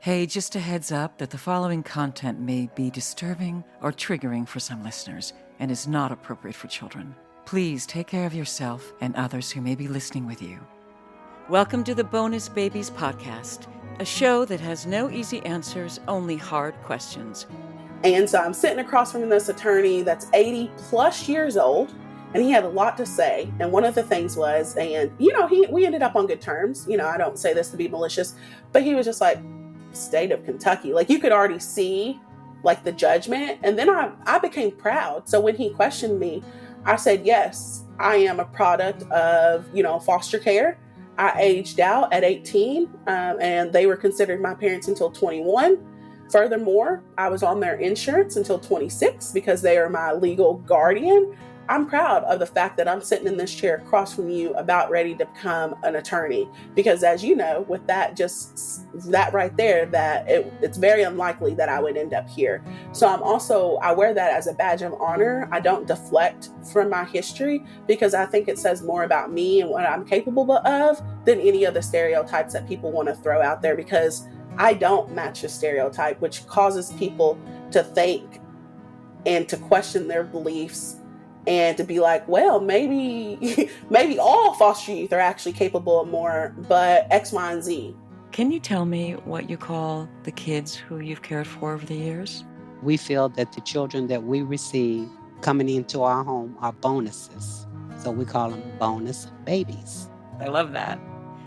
Hey, just a heads up that the following content may be disturbing or triggering for some listeners and is not appropriate for children. Please take care of yourself and others who may be listening with you. Welcome to the Bonus Babies Podcast, a show that has no easy answers, only hard questions. And so I'm sitting across from this attorney that's 80 plus years old, and he had a lot to say. And one of the things was, we ended up on good terms. I don't say this to be malicious, but he was just like, state of Kentucky. Like, you could already see like the judgment. And then I became proud. So when he questioned me, I said, yes, I am a product of, foster care. I aged out at 18, and they were considered my parents until 21. Furthermore, I was on their insurance until 26 because they are my legal guardian. I'm proud of the fact that I'm sitting in this chair across from you about ready to become an attorney. Because as you know, with that right there, that it's very unlikely that I would end up here. So I wear that as a badge of honor. I don't deflect from my history because I think it says more about me and what I'm capable of than any of the stereotypes that people want to throw out there, because I don't match a stereotype, which causes people to think and to question their beliefs and to be like, well, maybe all foster youth are actually capable of more, but X, Y, and Z. Can you tell me what you call the kids who you've cared for over the years? We feel that the children that we receive coming into our home are bonuses. So we call them bonus babies. I love that.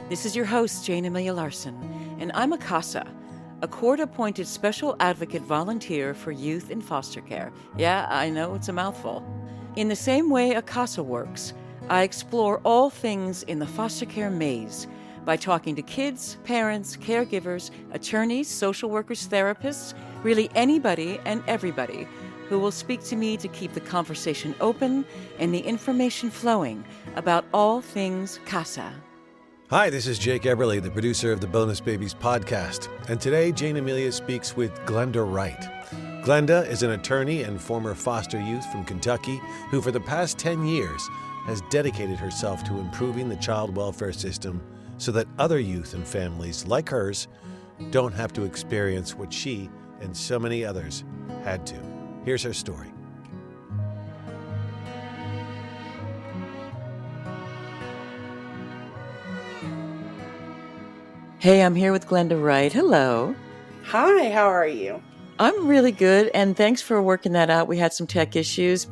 This is your host, Jayne Amelia Larson, and I'm a CASA, a court-appointed special advocate volunteer for youth in foster care. Yeah, I know it's a mouthful. In the same way a CASA works, I explore all things in the foster care maze by talking to kids, parents, caregivers, attorneys, social workers, therapists, really anybody and everybody who will speak to me to keep the conversation open and the information flowing about all things CASA. Hi, this is Jake Eberly, the producer of the Bonus Babies podcast, and today Jayne Amelia speaks with Glenda Wright. Glenda is an attorney and former foster youth from Kentucky who for the past 10 years has dedicated herself to improving the child welfare system so that other youth and families like hers don't have to experience what she and so many others had to. Here's her story. Hey, I'm here with Glenda Wright. Hello. Hi, how are you? I'm really good, and thanks for working that out. We had some tech issues.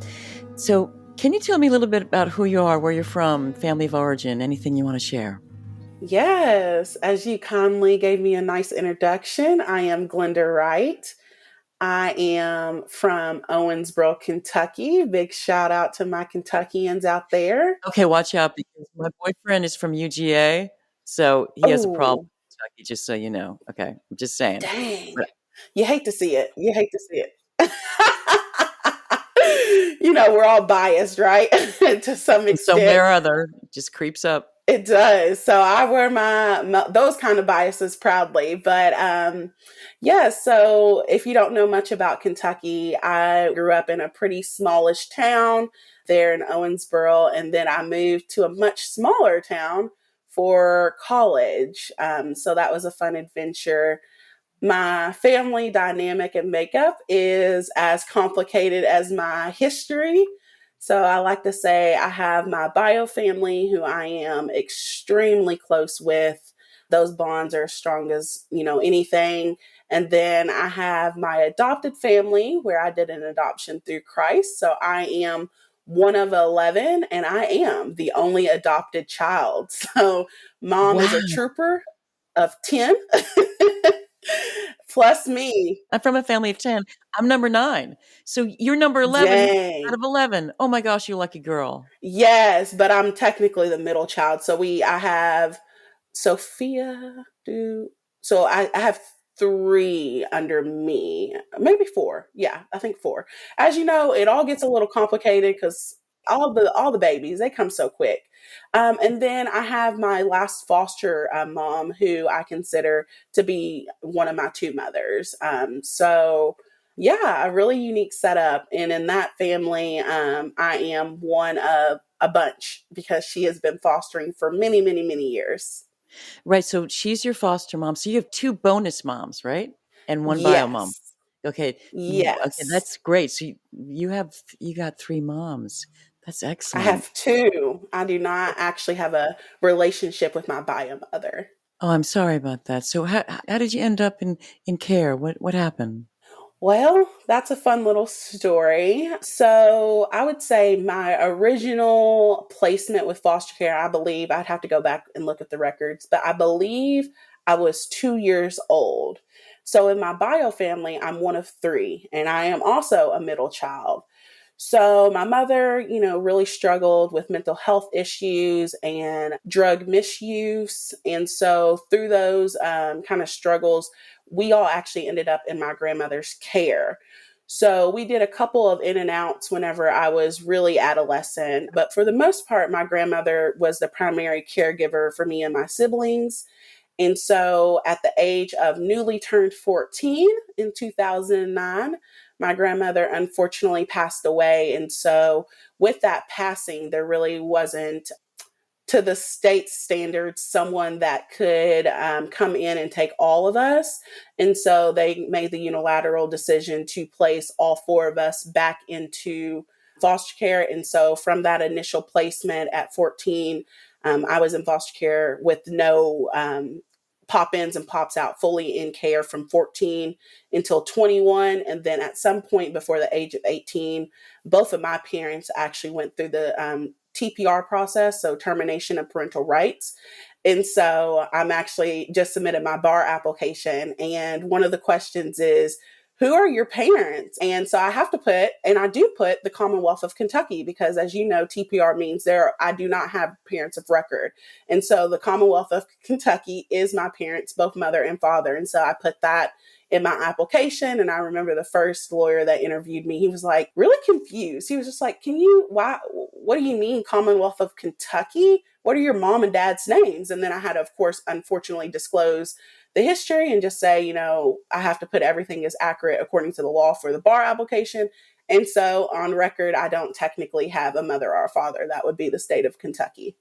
So can you tell me a little bit about who you are, where you're from, family of origin, anything you want to share? Yes, as you kindly gave me a nice introduction, I am Glenda Wright. I am from Owensboro, Kentucky. Big shout out to my Kentuckians out there. Okay, watch out, because my boyfriend is from UGA, so he has a problem with Kentucky, just so you know. Okay, I'm just saying. Dang. But you hate to see it. We're all biased, right? To some extent. somewhere or other, it just creeps up. It does. So I wear my those kind of biases proudly. But so if you don't know much about Kentucky, I grew up in a pretty smallish town there in Owensboro, and then I moved to a much smaller town for college. So that was a fun adventure. My family dynamic and makeup is as complicated as my history. So I like to say I have my bio family who I am extremely close with. Those bonds are as strong as, anything. And then I have my adopted family where I did an adoption through Christ. So I am one of 11 and I am the only adopted child. So mom is a trooper of 10. Plus me. I'm from a family of 10. I'm number 9. So you're number 11 Dang. out of 11. Oh my gosh, you lucky girl. Yes, but I'm technically the middle child. So I have Sophia. I have 3 under me, maybe 4. Yeah, I think 4. As you know, it all gets a little complicated because all the babies, they come so quick. And then I have my last foster mom, who I consider to be one of my 2 mothers. A really unique setup. And in that family, I am one of a bunch because she has been fostering for many, many, many years. Right. So she's your foster mom. So you have two bonus moms, right? And one bio mom. Yes. Okay. Okay, Yes. that's great. So you got three moms. That's I excellent. have two. I do not actually have a relationship with my bio mother. Oh, I'm sorry about that. So how did you end up in care? What happened? Well, that's a fun little story. So, I would say my original placement with foster care, I believe I'd have to go back and look at the records, but I believe I was 2 years old. So, in my bio family, I'm one of three, and I am also a middle child. So, my mother, really struggled with mental health issues and drug misuse. And so, through those kind of struggles, we all actually ended up in my grandmother's care. So, we did a couple of in and outs whenever I was really adolescent. But for the most part, my grandmother was the primary caregiver for me and my siblings. And so at the age of newly turned 14 in 2009, my grandmother unfortunately passed away. And so with that passing, there really wasn't, to the state standards, someone that could come in and take all of us. And so they made the unilateral decision to place all four of us back into foster care. And so from that initial placement at 14, I was in foster care with no pop ins and pops out, fully in care from 14 until 21. And then at some point before the age of 18, both of my parents actually went through the TPR process, so termination of parental rights. And so I'm actually just submitted my bar application. And one of the questions is, who are your parents? And so I have to put, and I do put the Commonwealth of Kentucky, because as you know, TPR means I do not have parents of record. And so the Commonwealth of Kentucky is my parents, both mother and father. And so I put that in my application. And I remember the first lawyer that interviewed me, he was like really confused. He was just like, what do you mean Commonwealth of Kentucky? What are your mom and dad's names? And then I had to, of course, unfortunately disclose the history and just say, I have to put everything as accurate according to the law for the bar application. And so on record, I don't technically have a mother or a father. That would be the state of Kentucky.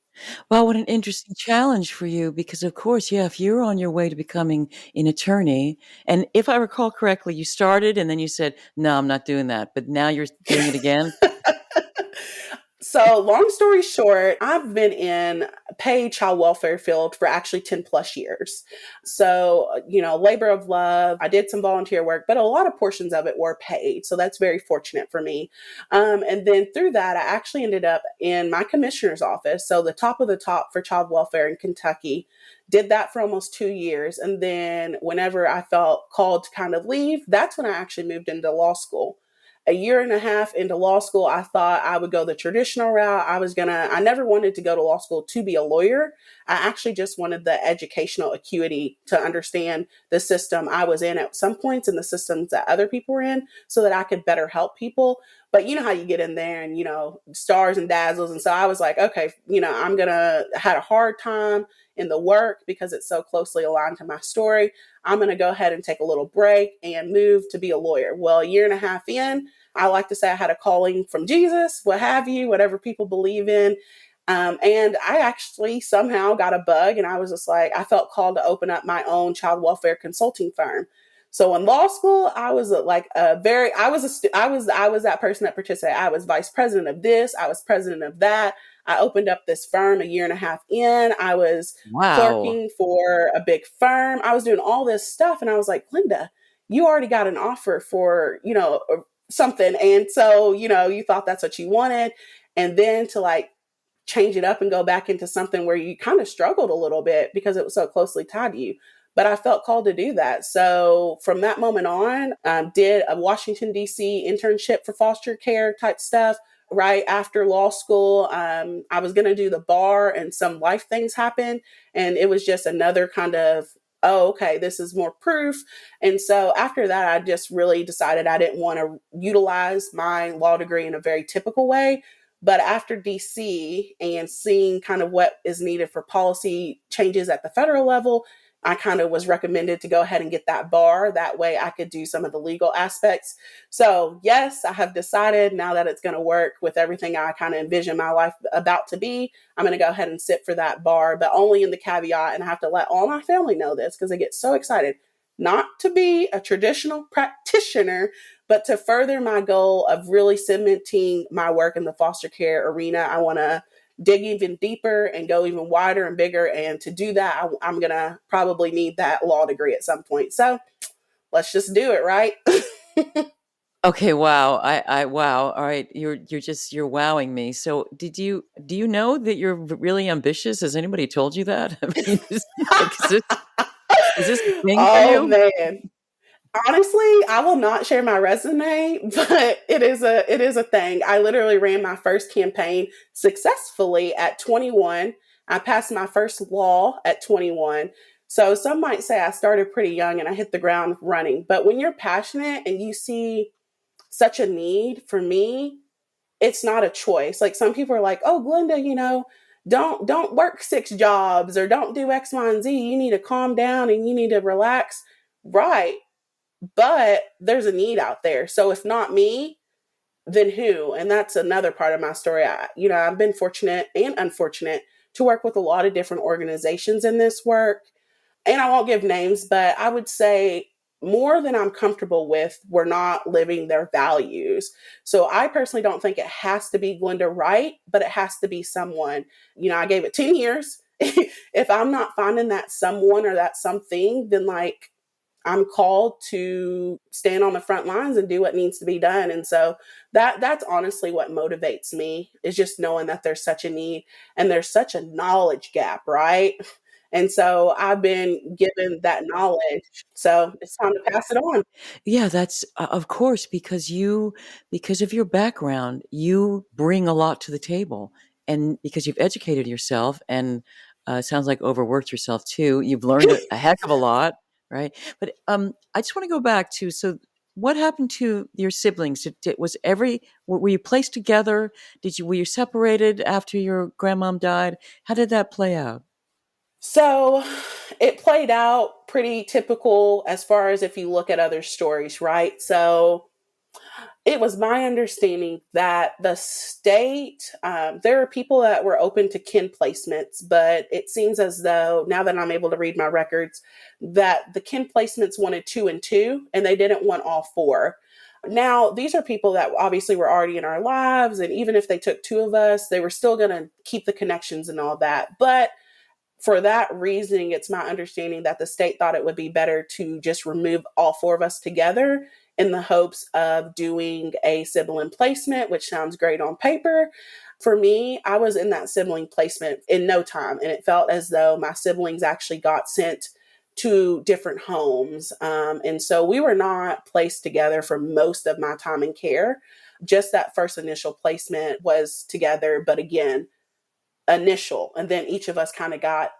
Well, what an interesting challenge for you, because of course, yeah, if you're on your way to becoming an attorney, and if I recall correctly, you started and then you said, no, I'm not doing that, but now you're doing it again. So long story short, I've been in paid child welfare field for actually 10 plus years. So, labor of love, I did some volunteer work, but a lot of portions of it were paid. So that's very fortunate for me. And then through that, I actually ended up in my commissioner's office. So the top of the top for child welfare in Kentucky, did that for almost 2 years. And then whenever I felt called to kind of leave, that's when I actually moved into law school. A year and a half into law school, I thought I would go the traditional route. I never wanted to go to law school to be a lawyer. I actually just wanted the educational acuity to understand the system I was in at some points and the systems that other people were in so that I could better help people. But you know how you get in there and, stars and dazzles. And so I was like, okay, had a hard time in the work because it's so closely aligned to my story. I'm going to go ahead and take a little break and move to be a lawyer. Well, a year and a half in, I like to say I had a calling from Jesus, what have you, whatever people believe in. And I actually somehow got a bug, and I was just like, I felt called to open up my own child welfare consulting firm. So in law school, I was I was that person that participated. I was vice president of this. I was president of that. I opened up this firm a year and a half in. I was Wow. clerking for a big firm. I was doing all this stuff. And I was like, Glenda, you already got an offer for, something. And so, you thought that's what you wanted. And then to change it up and go back into something where you kind of struggled a little bit because it was so closely tied to you. But I felt called to do that. So from that moment on, did a Washington, D.C. internship for foster care type stuff. Right after law school, I was going to do the bar and some life things happened. And it was just another kind of, oh, okay, this is more proof. And so after that, I just really decided I didn't want to utilize my law degree in a very typical way. But after DC and seeing kind of what is needed for policy changes at the federal level, I kind of was recommended to go ahead and get that bar. That way I could do some of the legal aspects. So yes, I have decided now that it's going to work with everything I kind of envision my life about to be. I'm going to go ahead and sit for that bar, but only in the caveat. And I have to let all my family know this because they get so excited not to be a traditional practitioner, but to further my goal of really cementing my work in the foster care arena. I want to dig even deeper and go even wider and bigger. And to do that, I'm going to probably need that law degree at some point. So let's just do it, right? Okay, wow. I wow. All right. You're wowing me. So do you know that you're really ambitious? Has anybody told you that? I mean, is this a thing for Oh, you? man. Honestly, I will not share my resume, but it is a thing. I literally ran my first campaign successfully at 21. I passed my first law at 21. So some might say I started pretty young and I hit the ground running. But when you're passionate and you see such a need, for me, it's not a choice. Like some people are like, "Oh, Glenda, don't work 6 jobs or don't do X, Y, and Z. You need to calm down and you need to relax." Right. But there's a need out there. So if not me, then who? And that's another part of my story. I've been fortunate and unfortunate to work with a lot of different organizations in this work. And I won't give names, but I would say more than I'm comfortable with were not living their values. So I personally don't think it has to be Glenda Wright, but it has to be someone. I gave it 10 years. If I'm not finding that someone or that something, then like I'm called to stand on the front lines and do what needs to be done. And so that's honestly what motivates me, is just knowing that there's such a need and there's such a knowledge gap, right? And so I've been given that knowledge. So it's time to pass it on. Yeah, that's of course, because of your background, you bring a lot to the table, and because you've educated yourself and sounds like overworked yourself too. You've learned a heck of a lot, right? But I just want to go back to, so what happened to your siblings? Were you placed together? Were you separated after your grandmom died? How did that play out? So it played out pretty typical as far as if you look at other stories, right? So it was my understanding that the state, there are people that were open to kin placements, but it seems as though, now that I'm able to read my records, that the kin placements wanted 2 and 2, and they didn't want all 4. Now, these are people that obviously were already in our lives, and even if they took 2 of us, they were still going to keep the connections and all that. But for that reasoning, it's my understanding that the state thought it would be better to just remove all 4 of us together in the hopes of doing a sibling placement, which sounds great on paper. For me, I was in that sibling placement in no time, and it felt as though my siblings actually got sent to different homes. And so we were not placed together for most of my time in care. Just that first initial placement was together, but again, initial. And then each of us kind of got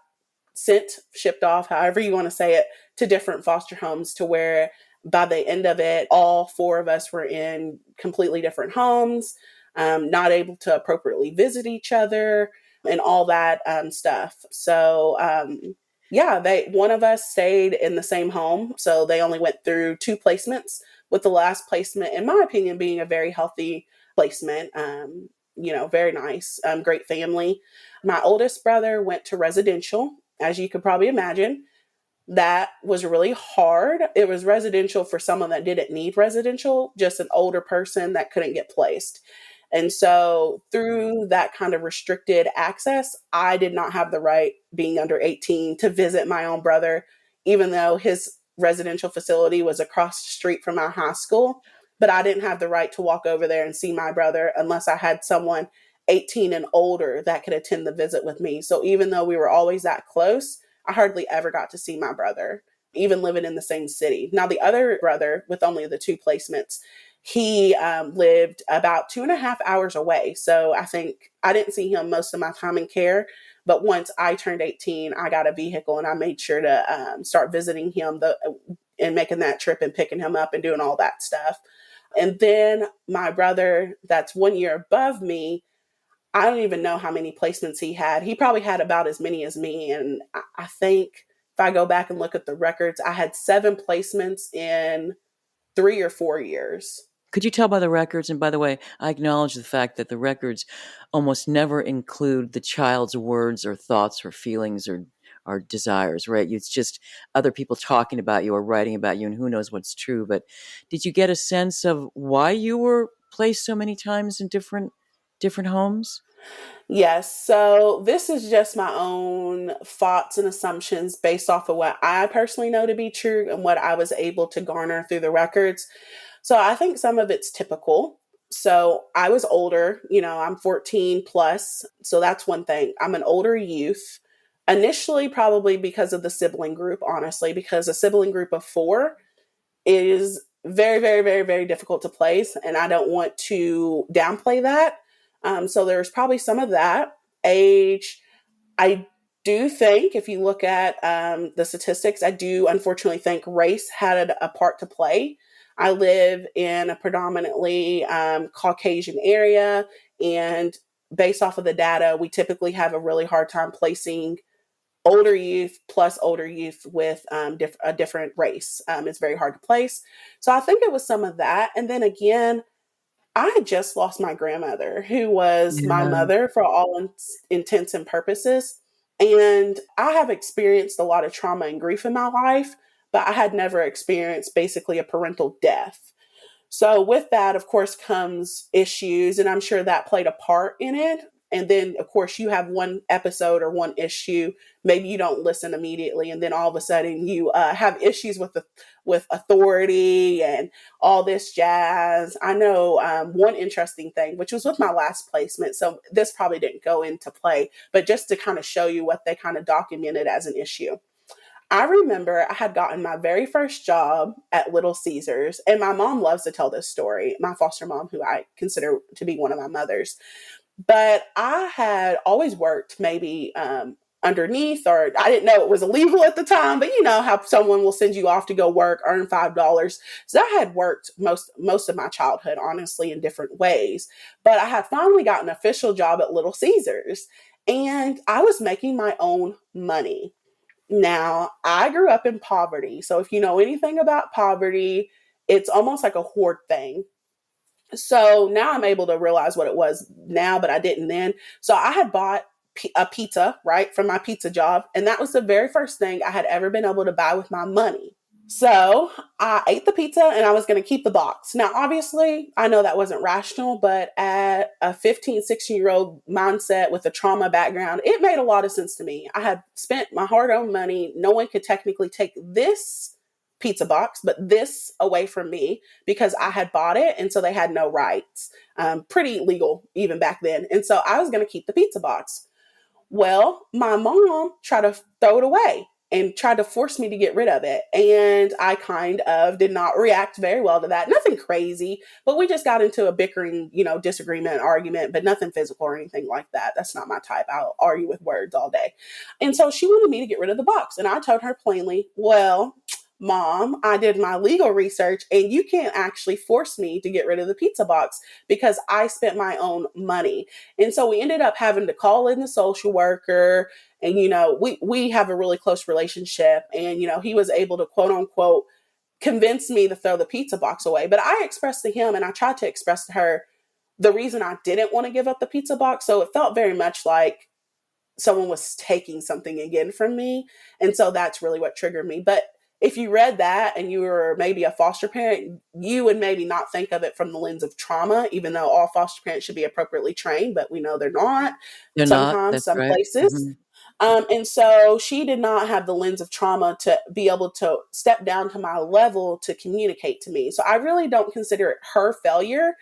sent, shipped off, however you want to say it, to different foster homes, to where by the end of it, all 4 of us were in completely different homes, not able to appropriately visit each other and all that stuff. So, yeah, one of us stayed in the same home. So they only went through 2 placements, with the last placement, in my opinion, being a very healthy placement. Very nice, great family. My oldest brother went to residential, as you could probably imagine. That was really hard. It was residential for someone that didn't need residential, just an older person that couldn't get placed. And so through that kind of restricted access, I did not have the right, being under 18, to visit my own brother, even though his residential facility was across the street from my high school. But I didn't have the right to walk over there and see my brother unless I had someone 18 and older that could attend the visit with me. So even though we were always that close, I hardly ever got to see my brother, even living in the same city. Now, the other brother, with only the 2 placements, he lived about 2.5 hours away. So I think I didn't see him most of my time in care. But once I turned 18, I got a vehicle and I made sure to start visiting him and making that trip and picking him up and doing all that stuff. And then my brother, that's 1 year above me, I don't even know how many placements he had. He probably had about as many as me. And I think If I go back and look at the records, I had 7 placements in 3 or 4 years. Could you tell by the records? And by the way, I acknowledge the fact that the records almost never include the child's words or thoughts or feelings or desires, right? It's just other people talking about you or writing about you, and who knows what's true. But did you get a sense of why you were placed so many times in different homes? Yes. So this is just my own thoughts and assumptions based off of what I personally know to be true and what I was able to garner through the records. So I think some of it's typical. So I was older, I'm 14 plus. So that's one thing. I'm an older youth. Initially, probably because of the sibling group, honestly, because a sibling group of 4 is very, very, very, very difficult to place. And I don't want to downplay that. So there's probably some of that. Age, I do think if you look at the statistics, I do unfortunately think race had a part to play. I live in a predominantly Caucasian area, and based off of the data, we typically have a really hard time placing older youth plus older youth with a different race. It's very hard to place. So I think it was some of that. And then again, I had just lost my grandmother, who was my Yeah. mother for all intents and purposes. And I have experienced a lot of trauma and grief in my life, but I had never experienced basically a parental death. So with that, of course, comes issues, and I'm sure that played a part in it. And then, of course, you have one episode or one issue. Maybe you don't listen immediately, and then all of a sudden you have issues with authority and all this jazz. I know one interesting thing, which was with my last placement. So this probably didn't go into play, but just to kind of show you what they kind of documented as an issue. I remember I had gotten my very first job at Little Caesars, and my mom loves to tell this story, my foster mom, who I consider to be one of my mothers. But I had always worked maybe underneath, or I didn't know it was illegal at the time, but you know how someone will send you off to go work, earn $5. So I had worked most of my childhood, honestly, in different ways. But I had finally got an official job at Little Caesars, and I was making my own money. Now, I grew up in poverty. So if you know anything about poverty, it's almost like a hoard thing. So now I'm able to realize what it was now, but I didn't then. So I had bought a pizza, right, from my pizza job. And that was the very first thing I had ever been able to buy with my money. So I ate the pizza and I was going to keep the box. Now, obviously, I know that wasn't rational, but at a 15, 16-year-old mindset with a trauma background, it made a lot of sense to me. I had spent my hard-earned money. No one could technically take this pizza box, but this away from me because I had bought it. And so they had no rights. Pretty legal even back then. And so I was going to keep the pizza box. Well, my mom tried to throw it away and tried to force me to get rid of it. And I kind of did not react very well to that. Nothing crazy, but we just got into a bickering, disagreement, argument, but nothing physical or anything like that. That's not my type. I'll argue with words all day. And so she wanted me to get rid of the box. And I told her plainly, well, Mom, I did my legal research and you can't actually force me to get rid of the pizza box because I spent my own money. And so we ended up having to call in the social worker. And, we have a really close relationship. And, he was able to, quote unquote, convince me to throw the pizza box away. But I expressed to him and I tried to express to her the reason I didn't want to give up the pizza box. So it felt very much like someone was taking something again from me. And so that's really what triggered me. But if you read that and you were maybe a foster parent, you would maybe not think of it from the lens of trauma, even though all foster parents should be appropriately trained, but we know they're not. They're not. Sometimes, That's some right. places. And so she did not have the lens of trauma to be able to step down to my level to communicate to me. So I really don't consider it her failure.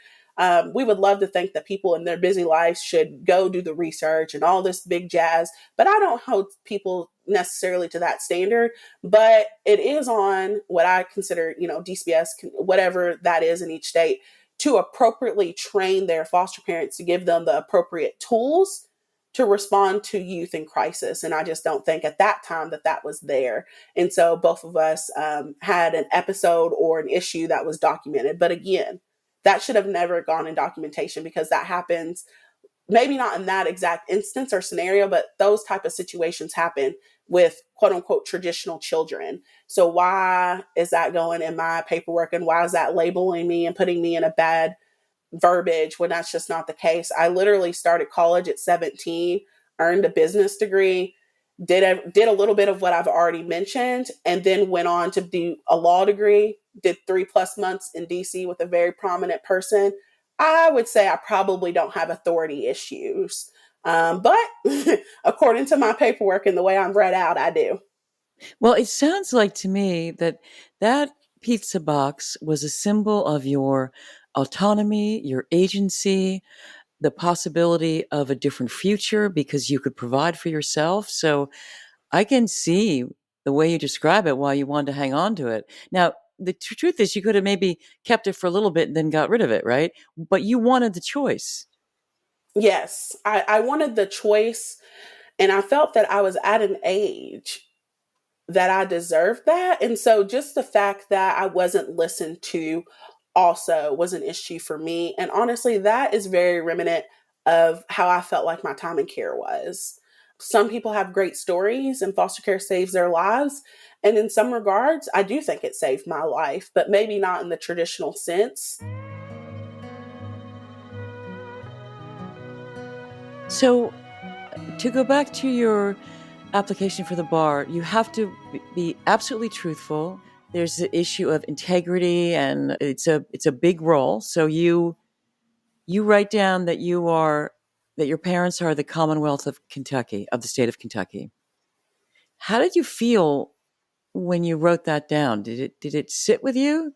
We would love to think that people in their busy lives should go do the research and all this big jazz, but I don't hold people necessarily to that standard. But it is on what I consider, DCBS, whatever that is in each state, to appropriately train their foster parents to give them the appropriate tools to respond to youth in crisis. And I just don't think at that time that was there. And so both of us had an episode or an issue that was documented. But again, that should have never gone in documentation because that happens, maybe not in that exact instance or scenario, but those type of situations happen with quote unquote traditional children. So why is that going in my paperwork, and why is that labeling me and putting me in a bad verbiage when that's just not the case? I literally started college at 17, earned a business degree, did a little bit of what I've already mentioned, and then went on to do a law degree, did 3+ months in DC with a very prominent person. I would say I probably don't have authority issues. But according to my paperwork and the way I'm read out, I do. Well, it sounds like to me that that pizza box was a symbol of your autonomy, your agency, the possibility of a different future because you could provide for yourself. So I can see the way you describe it why you wanted to hang on to it. Now, the truth is, you could have maybe kept it for a little bit and then got rid of it, right? But you wanted the choice. Yes, I wanted the choice, and I felt that I was at an age that I deserved that. And so just the fact that I wasn't listened to also was an issue for me. And honestly, that is very remnant of how I felt like my time in care was. Some people have great stories and foster care saves their lives. And in some regards, I do think it saved my life, but maybe not in the traditional sense. So, to go back to your application for the bar, you have to be absolutely truthful. There's the issue of integrity, and it's a big role. So you write down that that your parents are the Commonwealth of Kentucky, of the state of Kentucky. How did you feel when you wrote that down? Did it sit with you?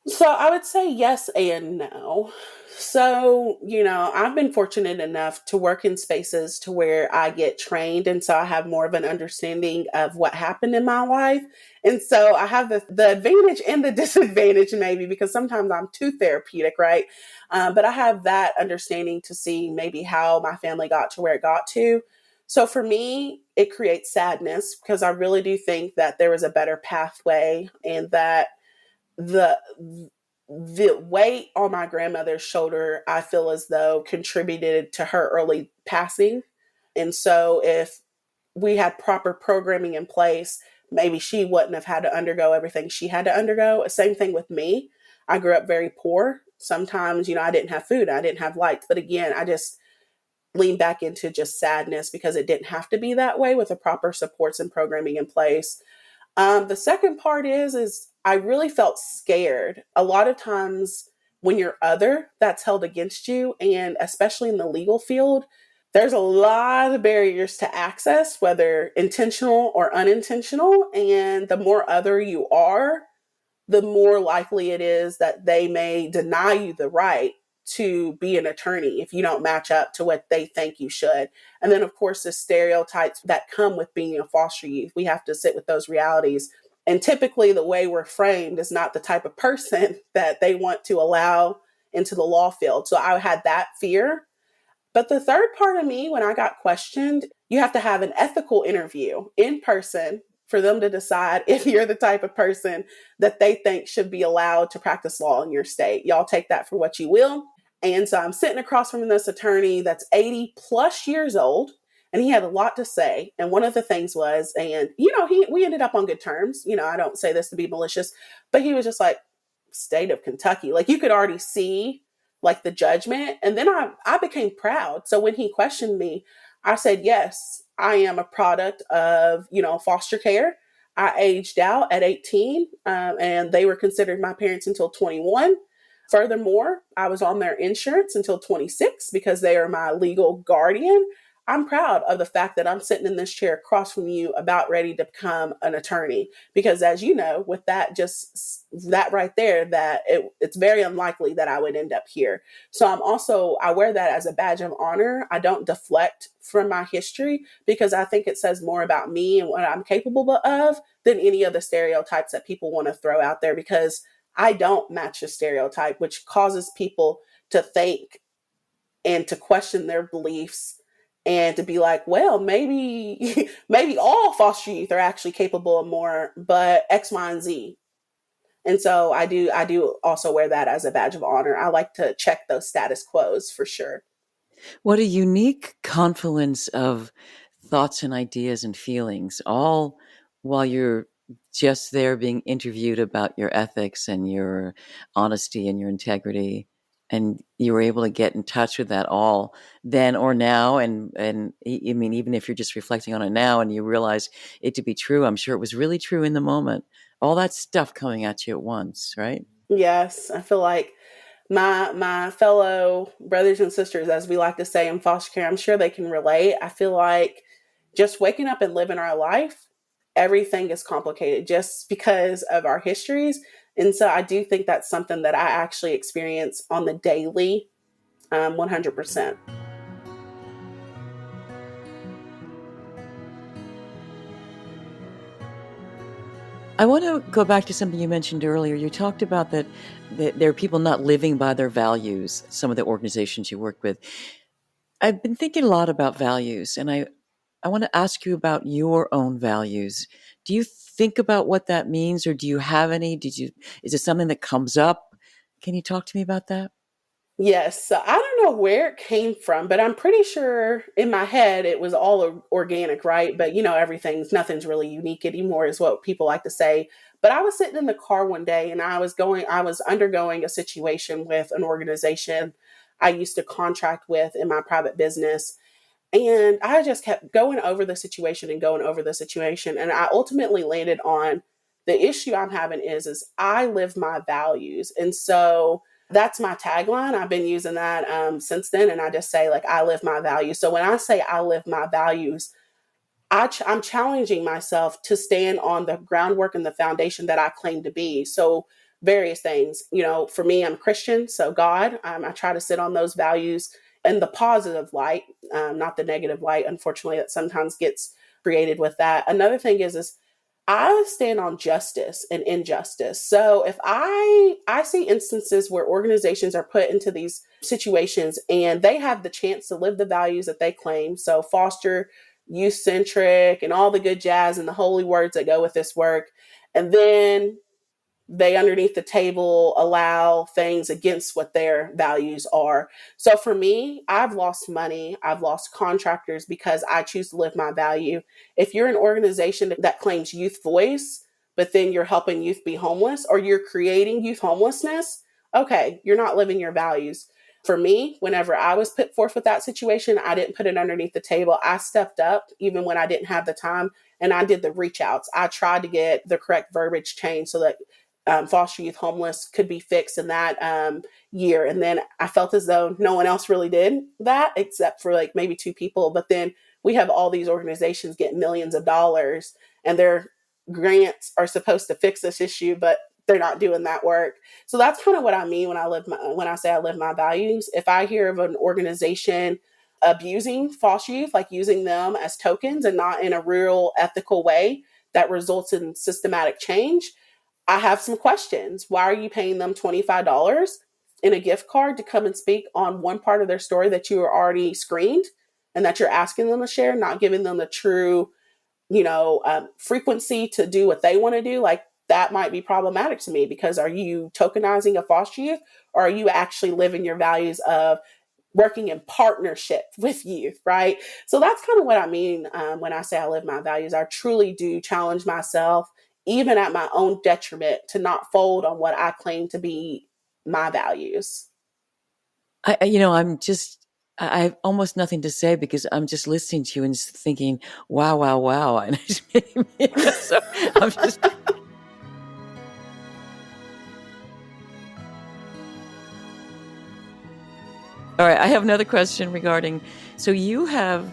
So I would say yes and no. So, I've been fortunate enough to work in spaces to where I get trained. And so I have more of an understanding of what happened in my life. And so I have the advantage and the disadvantage, maybe, because sometimes I'm too therapeutic, right? But I have that understanding to see maybe how my family got to where it got to. So for me, it creates sadness because I really do think that there was a better pathway, and that the the weight on my grandmother's shoulder, I feel as though contributed to her early passing. And so if we had proper programming in place, maybe she wouldn't have had to undergo everything she had to undergo. Same thing with me. I grew up very poor. Sometimes, I didn't have food, I didn't have lights. But again, I just lean back into just sadness because it didn't have to be that way with the proper supports and programming in place. The second part is I really felt scared. A lot of times when you're other, that's held against you. And especially in the legal field, there's a lot of barriers to access, whether intentional or unintentional. And the more other you are, the more likely it is that they may deny you the right to be an attorney if you don't match up to what they think you should. And then, of course, the stereotypes that come with being a foster youth. We have to sit with those realities. And typically, the way we're framed is not the type of person that they want to allow into the law field. So I had that fear. But the third part of me, when I got questioned, you have to have an ethical interview in person for them to decide if you're the type of person that they think should be allowed to practice law in your state. Y'all take that for what you will. And so I'm sitting across from this attorney that's 80+ years old, and he had a lot to say. And one of the things was, and we ended up on good terms. I don't say this to be malicious, but he was just like, state of Kentucky. Like, you could already see like the judgment. And then I became proud. So when he questioned me, I said, yes, I am a product of, foster care. I aged out at 18, and they were considered my parents until 21. Furthermore, I was on their insurance until 26 because they are my legal guardian. I'm proud of the fact that I'm sitting in this chair across from you about ready to become an attorney. Because as you know, with that, just that right there, that it's very unlikely that I would end up here. So I wear that as a badge of honor. I don't deflect from my history because I think it says more about me and what I'm capable of than any of the stereotypes that people want to throw out there, because I don't match a stereotype, which causes people to think and to question their beliefs and to be like, well, maybe maybe all foster youth are actually capable of more, but X, Y, and Z. And so I do also wear that as a badge of honor. I like to check those status quos for sure. What a unique confluence of thoughts and ideas and feelings, all while you're just there being interviewed about your ethics and your honesty and your integrity. And you were able to get in touch with that all then or now. And I mean, even if you're just reflecting on it now and you realize it to be true, I'm sure it was really true in the moment. All that stuff coming at you at once, right? Yes, I feel like my fellow brothers and sisters, as we like to say in foster care, I'm sure they can relate. I feel like just waking up and living our life, everything is complicated just because of our histories. And so I do think that's something that I actually experience on the daily, 100%. I want to go back to something you mentioned earlier. You talked about that there are people not living by their values, some of the organizations you work with. I've been thinking a lot about values, and I want to ask you about your own values. Do you think about what that means, or do you have any? Is it something that comes up? Can you talk to me about that? Yes, so I don't know where it came from, but I'm pretty sure in my head it was all organic, right? But nothing's really unique anymore, is what people like to say. But I was sitting in the car one day and I was undergoing a situation with an organization I used to contract with in my private business. And I just kept going over the situation and going over the situation. And I ultimately landed on the issue I'm having is I live my values. And so that's my tagline. I've been using that since then. And I just say, like, I live my values. So when I say I live my values, I'm challenging myself to stand on the groundwork and the foundation that I claim to be. So various things, for me, I'm Christian. So God, I try to sit on those values in the positive light, not the negative light, unfortunately, that sometimes gets created with that. Another thing is I stand on justice and injustice. So if I see instances where organizations are put into these situations and they have the chance to live the values that they claim, so foster, youth centric, and all the good jazz and the holy words that go with this work, and then they underneath the table allow things against what their values are. So for me, I've lost money, I've lost contractors because I choose to live my value. If you're an organization that claims youth voice, but then you're helping youth be homeless or you're creating youth homelessness, okay, you're not living your values. For me, whenever I was put forth with that situation, I didn't put it underneath the table. I stepped up even when I didn't have the time, and I did the reach outs. I tried to get the correct verbiage changed so that foster youth homeless could be fixed in that year. And then I felt as though no one else really did that except for like maybe two people. But then we have all these organizations get millions of dollars and their grants are supposed to fix this issue, but they're not doing that work. So that's kind of what I mean when I say I live my values. If I hear of an organization abusing foster youth, like using them as tokens and not in a real ethical way that results in systematic change, I have some questions. Why are you paying them $25 in a gift card to come and speak on one part of their story that you are already screened and that you're asking them to share, not giving them the true, frequency to do what they want to do? Like, that might be problematic to me, because are you tokenizing a foster youth, or are you actually living your values of working in partnership with youth, right? So that's kind of what I mean when I say I live my values. I truly do challenge myself, even at my own detriment, to not fold on what I claim to be my values. I have almost nothing to say because I'm just listening to you and just thinking, wow, wow, wow. And so I'm just. All right, I have another question regarding. So you have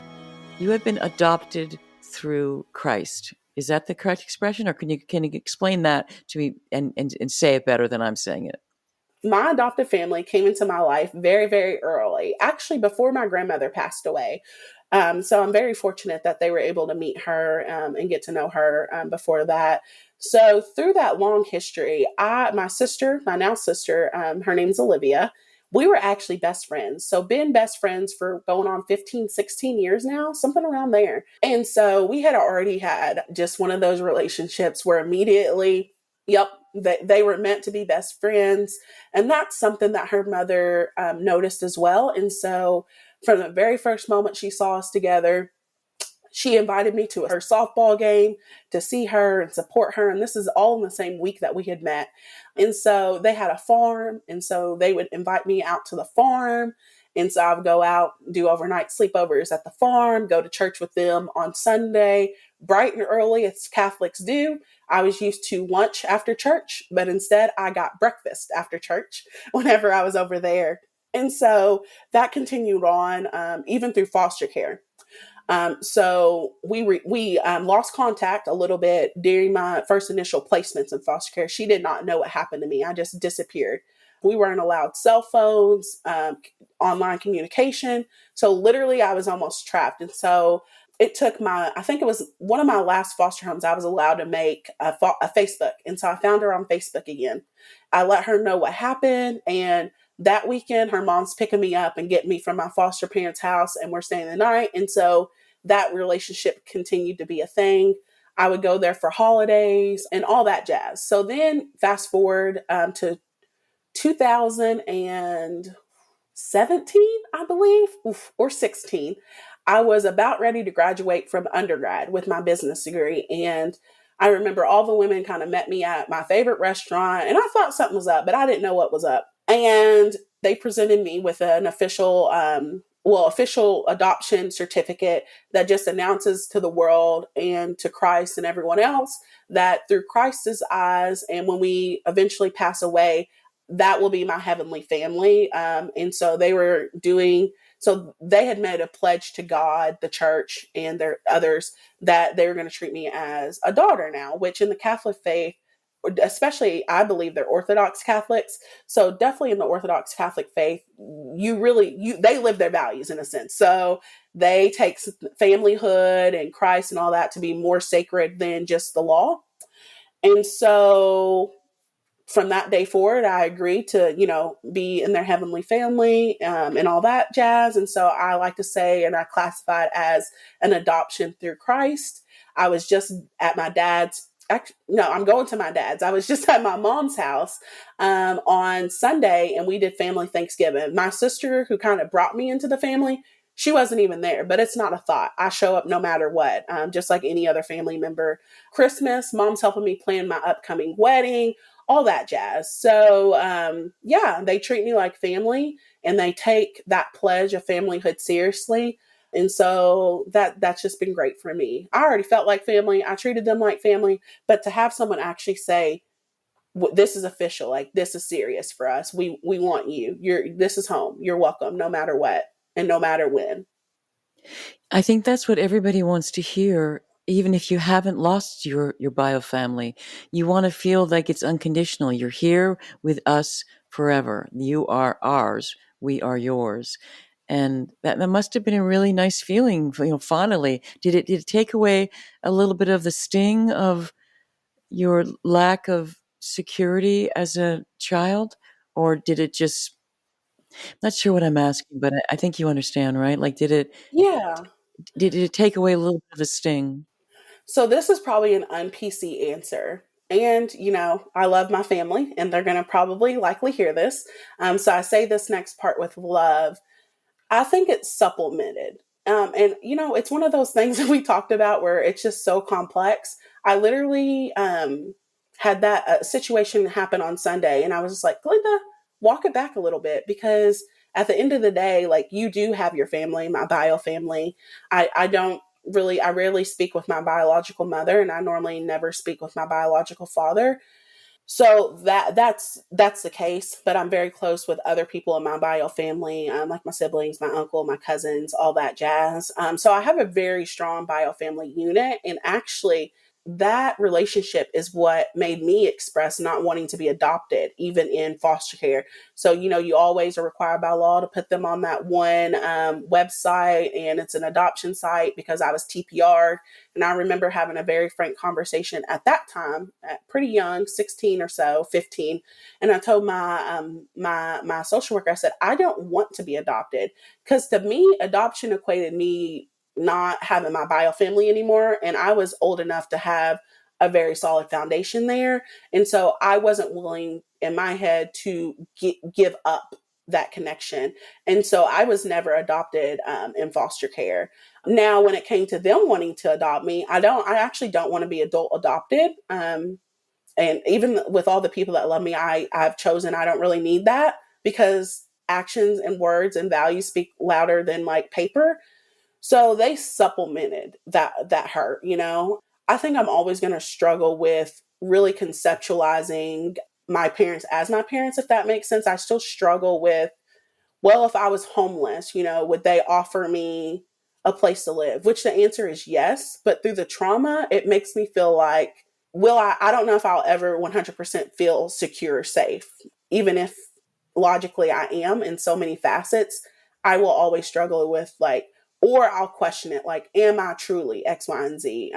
been adopted through Christ. Is that the correct expression, or can you explain that to me and say it better than I'm saying it? My adoptive family came into my life very, very early, actually before my grandmother passed away. So I'm very fortunate that they were able to meet her and get to know her before that. So through that long history, my sister, my now sister, her name's Olivia. We were actually best friends. So been best friends for going on 15, 16 years now, something around there. And so we had already had just one of those relationships where immediately, yep, they were meant to be best friends. And that's something that her mother noticed as well. And so from the very first moment she saw us together, She invited me to her softball game to see her and support her. And this is all in the same week that we had met. And so they had a farm. And so they would invite me out to the farm. And so I would go out, do overnight sleepovers at the farm, go to church with them on Sunday, bright and early as Catholics do. I was used to lunch after church, but instead I got breakfast after church whenever I was over there. And so that continued on even through foster care. So we lost contact a little bit during my first initial placements in foster care. She did not know what happened to me. I just disappeared. We weren't allowed cell phones, online communication. So literally I was almost trapped. And so it took I think it was one of my last foster homes, I was allowed to make a Facebook. And so I found her on Facebook again. I let her know what happened. And that weekend, her mom's picking me up and getting me from my foster parents' house, and we're staying the night. And so that relationship continued to be a thing. I would go there for holidays and all that jazz. So then fast forward to 2017, I believe, or 16. I was about ready to graduate from undergrad with my business degree. And I remember all the women kind of met me at my favorite restaurant, and I thought something was up, but I didn't know what was up. And they presented me with an official adoption certificate that just announces to the world and to Christ and everyone else that through Christ's eyes, and when we eventually pass away, that will be my heavenly family. And so they had made a pledge to God, the church, and their others that they were going to treat me as a daughter now, which in the Catholic faith, especially, I believe they're Orthodox Catholics. So definitely in the Orthodox Catholic faith, they live their values in a sense. So they take familyhood and Christ and all that to be more sacred than just the law. And so from that day forward, I agreed to, be in their heavenly family and all that jazz. And so I like to say, and I classify it as an adoption through Christ. I was just at my dad's. I'm going to my dad's. I was just at my mom's house on Sunday, and we did family Thanksgiving. My sister, who kind of brought me into the family, she wasn't even there, but it's not a thought. I show up no matter what, just like any other family member. Christmas, mom's helping me plan my upcoming wedding, all that jazz. So, they treat me like family, and they take that pledge of familyhood seriously. And so that's just been great for me. I already felt like family. I treated them like family, but to have someone actually say, this is official, like this is serious for us. We want you. This is home. You're welcome no matter what and no matter when. I think that's what everybody wants to hear. Even if you haven't lost your bio family, you want to feel like it's unconditional. You're here with us forever. You are ours. We are yours. And that must have been a really nice feeling, finally. Did it take away a little bit of the sting of your lack of security as a child? Or did it just, not sure what I'm asking, but I think you understand, right? Like, did Yeah. it take away a little bit of the sting? So this is probably an un-PC answer. And, I love my family, and they're going to probably likely hear this. So I say this next part with love. I think it's supplemented. And, it's one of those things that we talked about where it's just so complex. I literally had that situation happen on Sunday, and I was just like, Glenda, walk it back a little bit, because at the end of the day, like, you do have your family, my bio family. I rarely speak with my biological mother, and I normally never speak with my biological father. So that's the case, but I'm very close with other people in my bio family, like my siblings, my uncle, my cousins, all that jazz. So I have a very strong bio family unit, and actually that relationship is what made me express not wanting to be adopted, even in foster care. So, you always are required by law to put them on that one website, and it's an adoption site, because I was TPR'd. And I remember having a very frank conversation at that time, at pretty young, 16 or so, 15. And I told my social worker, I said, I don't want to be adopted, because to me, adoption equated me not having my bio family anymore. And I was old enough to have a very solid foundation there. And so I wasn't willing in my head to give up that connection. And so I was never adopted in foster care. Now, when it came to them wanting to adopt me, I actually don't want to be adult adopted. And even with all the people that love me, I've chosen I don't really need that, because actions and words and values speak louder than like paper. So they supplemented that hurt, you know. I think I'm always going to struggle with really conceptualizing my parents as my parents, if that makes sense. I still struggle with, well, if I was homeless, you know, would they offer me a place to live? Which the answer is yes. But through the trauma, it makes me feel like, I don't know if I'll ever 100% feel secure or safe. Even if logically I am in so many facets, I will always struggle with like, or I'll question it, like, am I truly X, Y, and Z?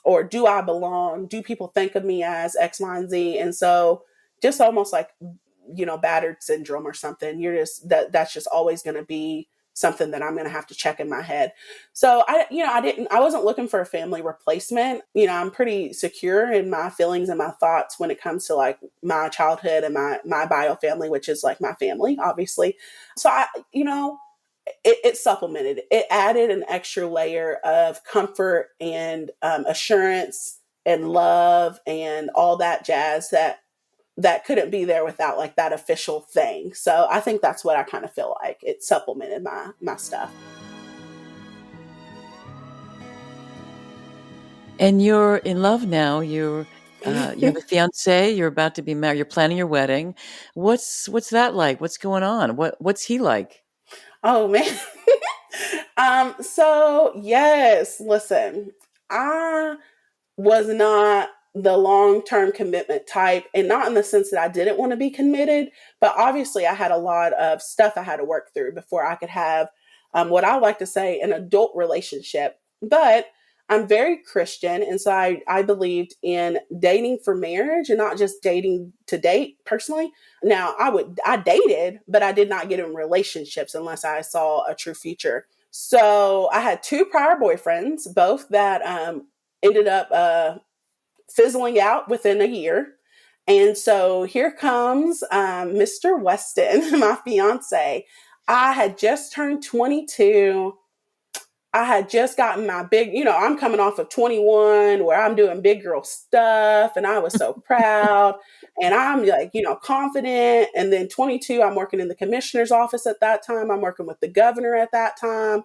Or do I belong? Do people think of me as X, Y, and Z? And so just almost like, you know, battered syndrome or something. That's just always going to be something that I'm going to have to check in my head. So I wasn't looking for a family replacement. You know, I'm pretty secure in my feelings and my thoughts when it comes to like my childhood and my bio family, which is like my family, obviously. So it supplemented, it added an extra layer of comfort and assurance and love and all that jazz that couldn't be there without like that official thing. So I think that's what I kind of feel like. It supplemented my stuff. And you're in love now. You have a fiance. You're about to be married. You're planning your wedding. What's that like? What's going on? What's he like? Oh man. So yes, listen, I was not the long-term commitment type, and not in the sense that I didn't want to be committed, but obviously I had a lot of stuff I had to work through before I could have what I like to say an adult relationship. But I'm very Christian, and so I believed in dating for marriage and not just dating to date personally. Now I dated, but I did not get in relationships unless I saw a true future. So I had two prior boyfriends, both that ended up fizzling out within a year. And so here comes Mr. Weston, my fiance. I had just turned 22. I had just gotten my big, I'm coming off of 21 where I'm doing big girl stuff, and I was so proud, and I'm like, confident. And then 22, I'm working in the commissioner's office at that time. I'm working with the governor at that time.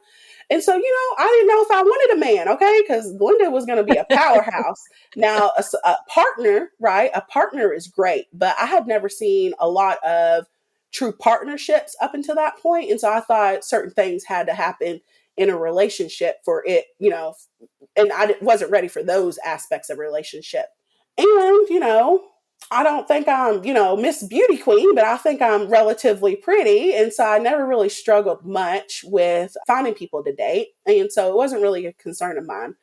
And so, I didn't know if I wanted a man, okay? Because Glenda was going to be a powerhouse. Now, a partner, right? A partner is great, but I had never seen a lot of true partnerships up until that point. And so I thought certain things had to happen in a relationship for it, and I wasn't ready for those aspects of relationship. And, I don't think I'm, Miss Beauty Queen, but I think I'm relatively pretty. And so I never really struggled much with finding people to date. And so it wasn't really a concern of mine.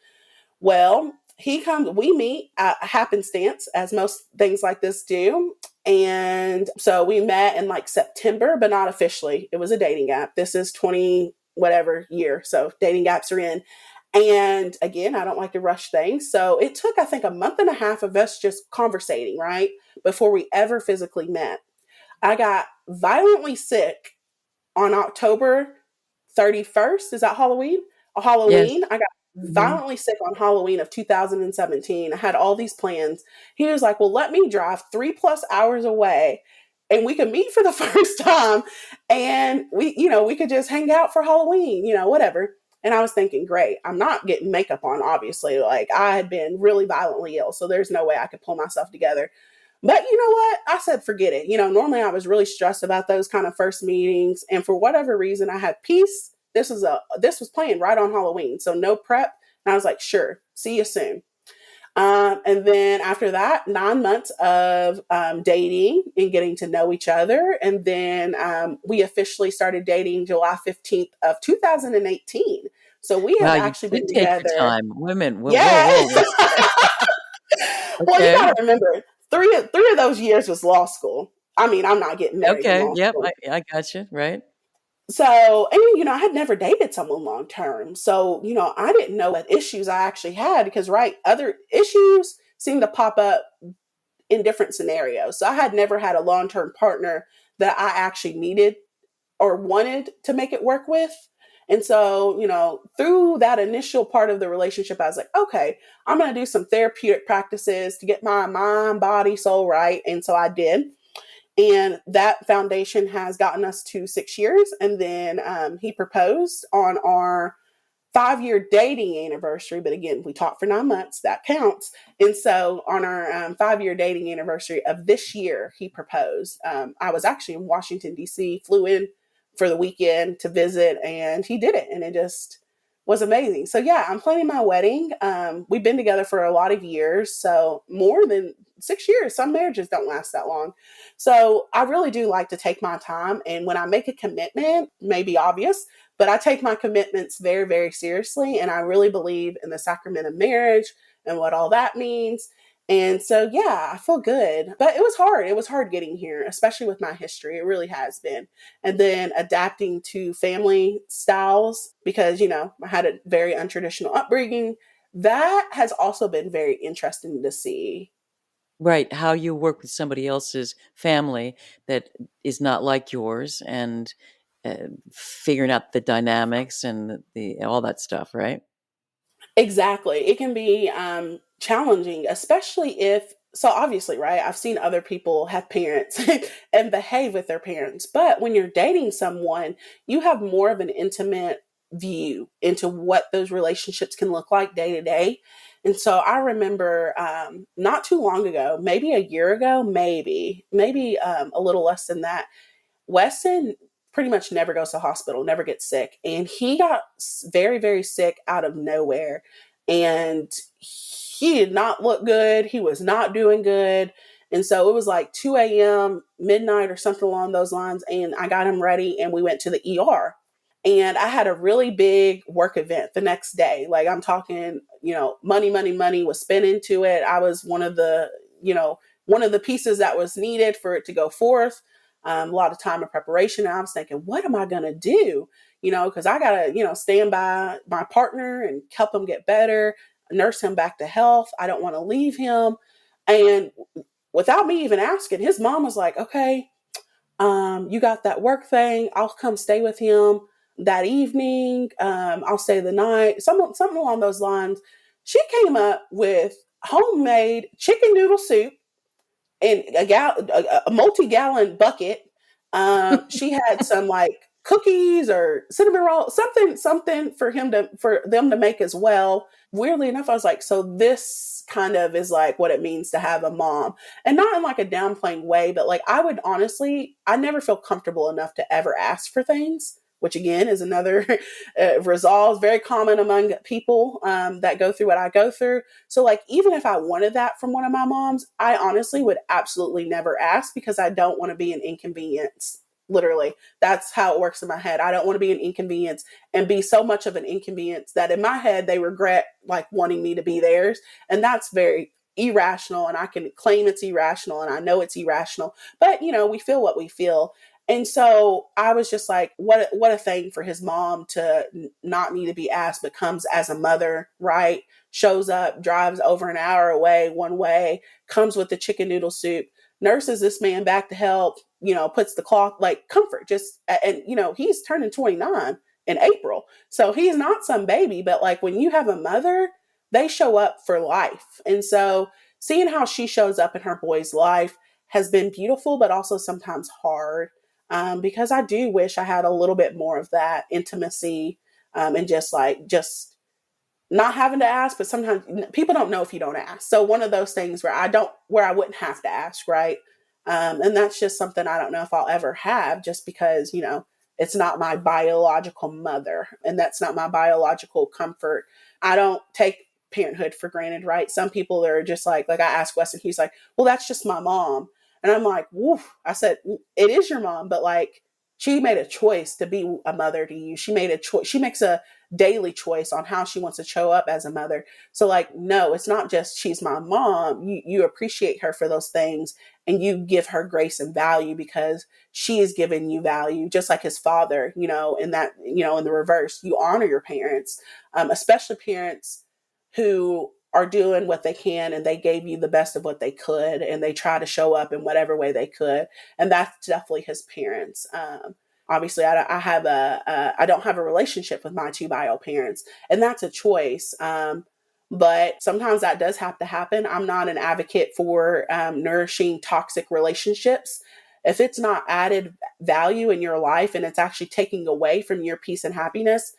Well, we meet at happenstance, as most things like this do. And so we met in like September, but not officially. It was a dating app. This is 20 whatever year. So dating apps are in. And again, I don't like to rush things. So it took, I think, a month and a half of us just conversating, right? Before we ever physically met. I got violently sick on October 31st. Is that Halloween? Halloween. Yes. I got violently sick on Halloween of 2017. I had all these plans. He was like, well, let me drive 3+ hours away and we could meet for the first time. And we could just hang out for Halloween, whatever. And I was thinking, great, I'm not getting makeup on, obviously. Like, I had been really violently ill, so there's no way I could pull myself together. But you know what? I said, forget it. Normally I was really stressed about those kind of first meetings. And for whatever reason, I had peace. This was playing right on Halloween. So no prep. And I was like, sure, see you soon. And then after that, 9 months of dating and getting to know each other. And then we officially started dating July 15th of 2018. So we have actually been together. Take your time. Women. Yes. Whoa. Well, you got to remember, three of those years was law school. I mean, I'm not getting married in law school. I got you. Right. So, and, I had never dated someone long term. So, I didn't know what issues I actually had because, other issues seem to pop up in different scenarios. So I had never had a long-term partner that I actually needed or wanted to make it work with. And so, through that initial part of the relationship, I was like, okay, I'm going to do some therapeutic practices to get my mind, body, soul right. And so I did. And that foundation has gotten us to 6 years. And then he proposed on our 5-year dating anniversary. But again, we talked for 9 months, that counts. And so on our 5-year dating anniversary of this year, he proposed. I was actually in Washington, D.C., flew in for the weekend to visit, and he did it. And it just was amazing. So yeah, I'm planning my wedding. We've been together for a lot of years, so more than 6 years. Some marriages don't last that long. So I really do like to take my time. And when I make a commitment, may be obvious, but I take my commitments very, very seriously. And I really believe in the sacrament of marriage and what all that means. And so, yeah, I feel good. But it was hard. It was hard getting here, especially with my history. It really has been. And then adapting to family styles because, I had a very untraditional upbringing. That has also been very interesting to see. Right. How you work with somebody else's family that is not like yours, and figuring out the dynamics and all that stuff, right? Exactly. It can be challenging, especially so obviously, right? I've seen other people have parents and behave with their parents. But when you're dating someone, you have more of an intimate view into what those relationships can look like day to day. And so I remember not too long ago, maybe a year ago, maybe a little less than that, Weston pretty much never goes to hospital, never gets sick. And he got very, very sick out of nowhere. And he did not look good. He was not doing good. And so it was like 2 a.m., midnight or something along those lines. And I got him ready and we went to the ER. And I had a really big work event the next day. Like I'm talking, money was spent into it. I was one of the pieces that was needed for it to go forth. A lot of time and preparation. And I was thinking, what am I going to do? Because I got to, stand by my partner and help him get better, nurse him back to health. I don't want to leave him. And without me even asking, his mom was like, okay, you got that work thing. I'll come stay with him that evening. I'll stay the night. Something along those lines. She came up with homemade chicken noodle soup in a multi-gallon bucket. She had some like cookies or cinnamon roll, something for them to make as well. Weirdly enough, I was like, so this kind of is like what it means to have a mom, and not in like a downplaying way, but like I never feel comfortable enough to ever ask for things, which again is another resolve, very common among people that go through what I go through. So like, even if I wanted that from one of my moms, I honestly would absolutely never ask because I don't want to be an inconvenience. Literally, that's how it works in my head. I don't want to be an inconvenience and be so much of an inconvenience that in my head, they regret like wanting me to be theirs. And that's very irrational. And I can claim it's irrational and I know it's irrational, but we feel what we feel. And so I was just like, what a thing for his mom to not need to be asked, but comes as a mother, right? Shows up, drives over an hour away, one way, comes with the chicken noodle soup, nurses this man back to health, puts the cloth, like comfort, and he's turning 29 in April. So he's not some baby, but like when you have a mother, they show up for life. And so seeing how she shows up in her boy's life has been beautiful, but also sometimes hard. Because I do wish I had a little bit more of that intimacy and just not having to ask, but sometimes people don't know if you don't ask. So one of those things where I wouldn't have to ask, right? And that's just something I don't know if I'll ever have just because, it's not my biological mother and that's not my biological comfort. I don't take parenthood for granted, right? Some people are just like I asked Wes and he's like, well, that's just my mom. And I'm like, woof. I said, it is your mom, but like she made a choice to be a mother to you. She made a choice. She makes a daily choice on how she wants to show up as a mother. So like, no, it's not just she's my mom. You appreciate her for those things and you give her grace and value because she is giving you value, just like his father, in that, in the reverse, you honor your parents, especially parents who are doing what they can and they gave you the best of what they could and they try to show up in whatever way they could. And that's definitely his parents. Obviously, I don't have a relationship with my two bio parents, and that's a choice. But sometimes that does have to happen. I'm not an advocate for nourishing toxic relationships. If it's not added value in your life and it's actually taking away from your peace and happiness,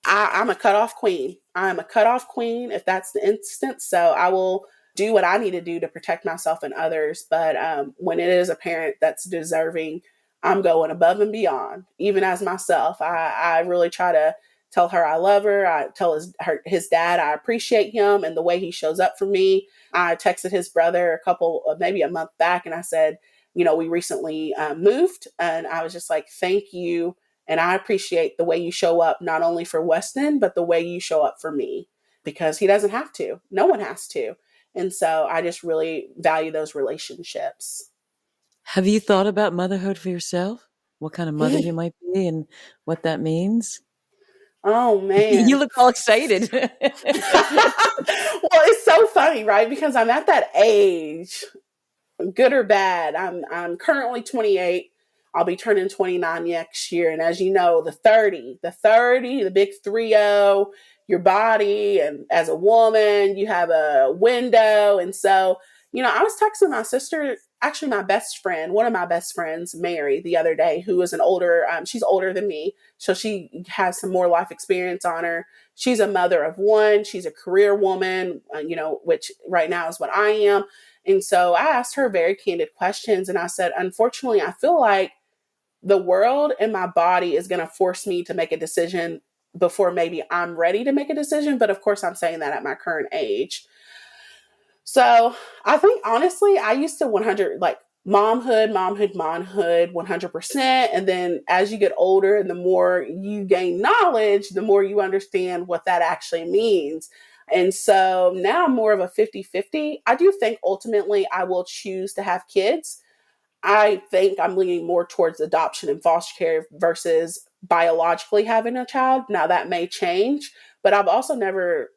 I'm a cutoff queen. I'm a cutoff queen if that's the instance. So I will do what I need to do to protect myself and others. But when it is a parent that's deserving, I'm going above and beyond. Even as myself, I really try to tell her I love her. I tell his dad I appreciate him and the way he shows up for me. I texted his brother maybe a month back, and I said, we recently moved, and I was just like, thank you. And I appreciate the way you show up, not only for Weston, but the way you show up for me, because he doesn't have to. No one has to. And so I just really value those relationships. Have you thought about motherhood for yourself? What kind of mother you might be and what that means? Oh, man. You look all excited. Well, it's so funny, right? Because I'm at that age, good or bad. I'm currently 28. I'll be turning 29 next year. And as you know, the 30, the big 30, your body, and as a woman, you have a window. And so, I was texting my sister, actually my best friend, one of my best friends, Mary, the other day, who is she's older than me. So she has some more life experience on her. She's a mother of one. She's a career woman, which right now is what I am. And so I asked her very candid questions. And I said, unfortunately, I feel like the world and my body is going to force me to make a decision before maybe I'm ready to make a decision. But of course, I'm saying that at my current age. So I think, honestly, I used to momhood, 100%. And then as you get older and the more you gain knowledge, the more you understand what that actually means. And so now I'm more of a 50-50. I do think ultimately I will choose to have kids. I think I'm leaning more towards adoption and foster care versus biologically having a child. Now that may change, but I've also never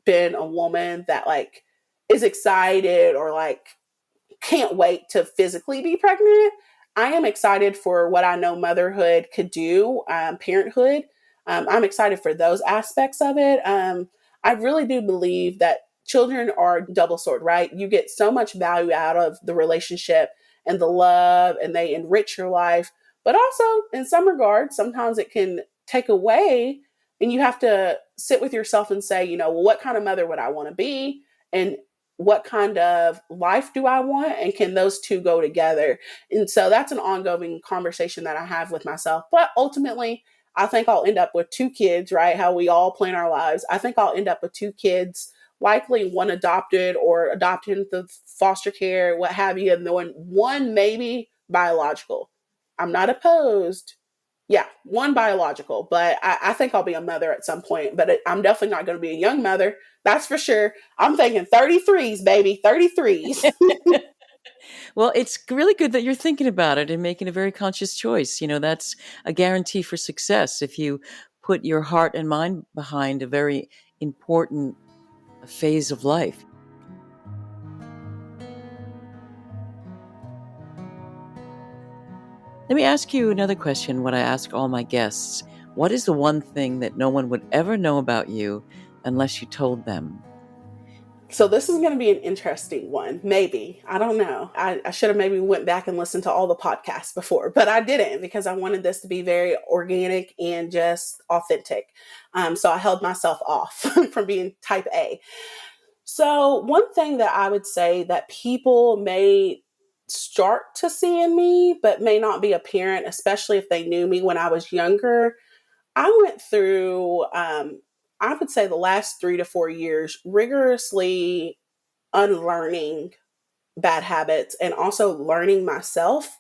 been a woman that is excited or can't wait to physically be pregnant. I am excited for what I know motherhood could do, parenthood. I'm excited for those aspects of it. I really do believe that children are double sword, right? You get so much value out of the relationship and the love, and they enrich your life. But also, in some regards, sometimes it can take away, and you have to sit with yourself and say, well, what kind of mother would I want to be? And what kind of life do I want? And can those two go together? And so that's an ongoing conversation that I have with myself. But ultimately, I think I'll end up with 2 kids, right? How we all plan our lives. I think I'll end up with 2 kids, likely one adopted or adopted into foster care, what have you, and then one maybe biological. I'm not opposed. Yeah, one biological, but I think I'll be a mother at some point, but I'm definitely not going to be a young mother. That's for sure. I'm thinking 33s, baby, 33s. Well, it's really good that you're thinking about it and making a very conscious choice. That's a guarantee for success if you put your heart and mind behind a very important phase of life. Let me ask you another question, what I ask all my guests. What is the one thing that no one would ever know about you unless you told them? So this is going to be an interesting one. Maybe. I don't know. I should have maybe went back and listened to all the podcasts before, but I didn't because I wanted this to be very organic and just authentic. So I held myself off from being type A. So one thing that I would say that people may start to see in me, but may not be apparent, especially if they knew me when I was younger. I went through, I would say the last 3 to 4 years, rigorously unlearning bad habits and also learning myself.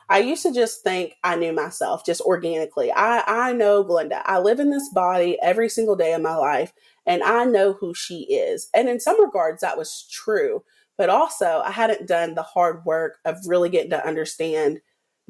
I used to just think I knew myself just organically. I know Glenda. I live in this body every single day of my life, and I know who she is. And in some regards, that was true. But also, I hadn't done the hard work of really getting to understand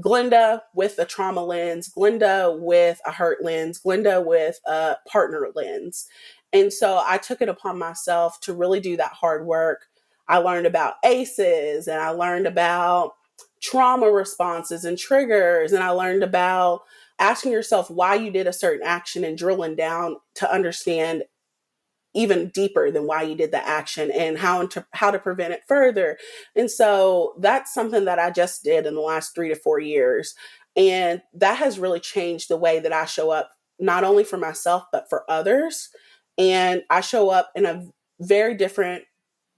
Glenda with a trauma lens, Glenda with a hurt lens, Glenda with a partner lens. And so I took it upon myself to really do that hard work. I learned about ACEs, and I learned about trauma responses and triggers. And I learned about asking yourself why you did a certain action and drilling down to understand even deeper than why you did the action and how to prevent it further. And so that's something that I just did in the last 3 to 4 years. And that has really changed the way that I show up, not only for myself, but for others. And I show up in a very different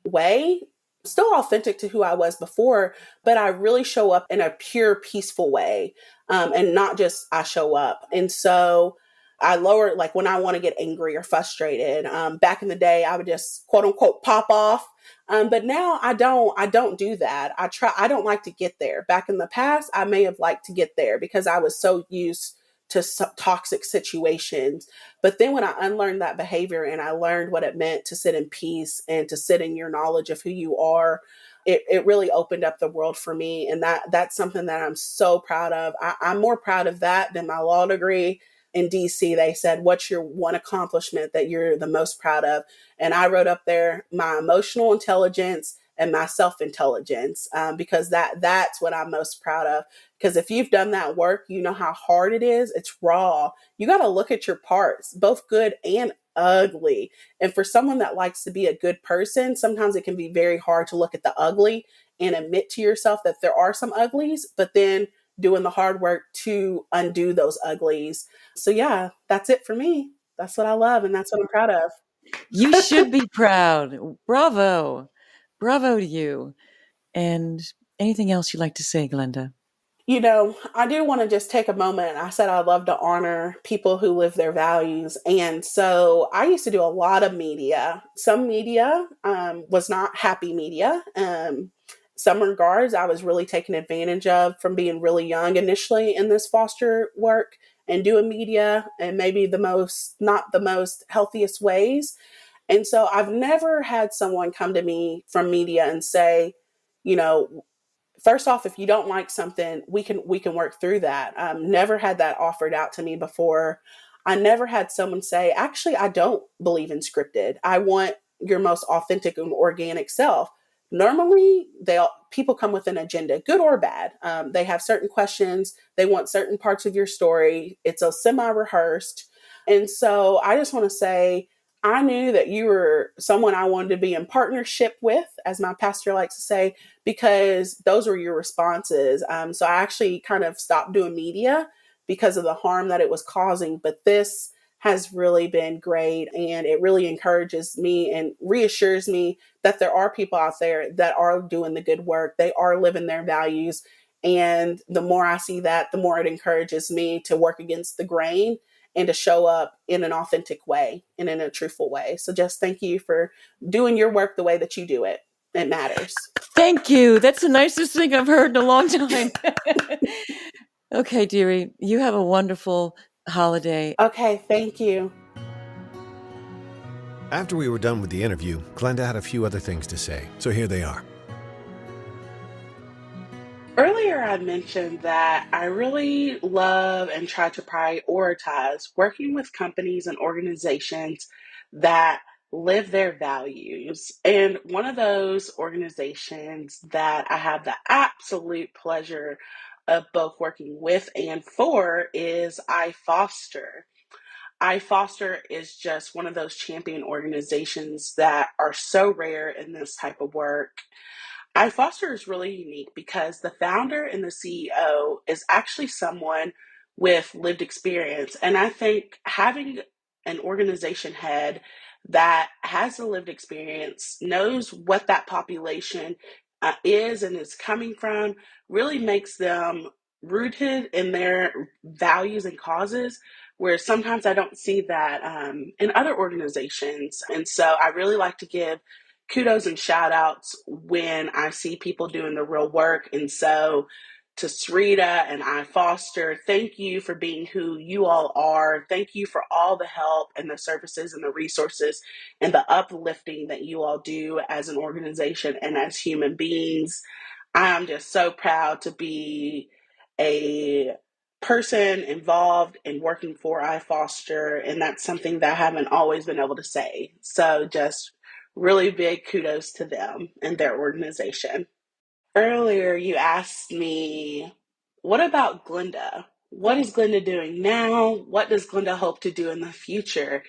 way, still authentic to who I was before, but I really show up in a pure, peaceful way, and not just I show up. And so I lower, like when I want to get angry or frustrated. Back in the day, I would just quote unquote pop off. But now I don't do that. I don't like to get there. Back in the past, I may have liked to get there because I was so used to toxic situations. But then when I unlearned that behavior and I learned what it meant to sit in peace and to sit in your knowledge of who you are, it really opened up the world for me. And that's something that I'm so proud of. I'm more proud of that than my law degree. In DC, they said, what's your one accomplishment that you're the most proud of? And I wrote up there my emotional intelligence and my self-intelligence, because that's what I'm most proud of. Because if you've done that work, you know how hard it is. It's raw. You got to look at your parts, both good and ugly. And for someone that likes to be a good person, sometimes it can be very hard to look at the ugly and admit to yourself that there are some uglies, but then doing the hard work to undo those uglies. So yeah, that's it for me. That's what I love, and that's what I'm proud of. You should be proud. Bravo. Bravo to you. And anything else you'd like to say, Glenda? I do want to just take a moment. I said I love to honor people who live their values. And so I used to do a lot of media. Some media was not happy media. Some regards I was really taken advantage of from being really young initially in this foster work and doing media, and maybe not the most healthiest ways. And so I've never had someone come to me from media and say, you know, first off, if you don't like something, we can work through that. Never had that offered out to me before. I never had someone say, actually, I don't believe in scripted. I want your most authentic and organic self. Normally, people come with an agenda, good or bad. They have certain questions. They want certain parts of your story. It's a semi-rehearsed. And so I just want to say, I knew that you were someone I wanted to be in partnership with, as my pastor likes to say, because those were your responses. So I actually kind of stopped doing media because of the harm that it was causing. But this has really been great. And it really encourages me and reassures me that there are people out there that are doing the good work. They are living their values. And the more I see that, the more it encourages me to work against the grain and to show up in an authentic way and in a truthful way. So just thank you for doing your work the way that you do it. It matters. Thank you. That's the nicest thing I've heard in a long time. Okay, dearie, you have a wonderful holiday. Okay, thank you. After we were done with the interview, Glenda had a few other things to say, so here they are. Earlier, I mentioned that I really love and try to prioritize working with companies and organizations that live their values. And one of those organizations that I have the absolute pleasure of both working with and for is iFoster. iFoster is just one of those champion organizations that are so rare in this type of work. iFoster is really unique because the founder and the CEO is actually someone with lived experience. And I think having an organization head that has a lived experience, knows what that population is and is coming from, really makes them rooted in their values and causes, where sometimes I don't see that in other organizations. And so I really like to give kudos and shout outs when I see people doing the real work. And so to Sarita and iFoster, thank you for being who you all are. Thank you for all the help and the services and the resources and the uplifting that you all do as an organization and as human beings. I'm just so proud to be a person involved in working for iFoster, and that's something that I haven't always been able to say. So just really big kudos to them and their organization. Earlier, you asked me, what about Glenda? What is Glenda doing now? What does Glenda hope to do in the future?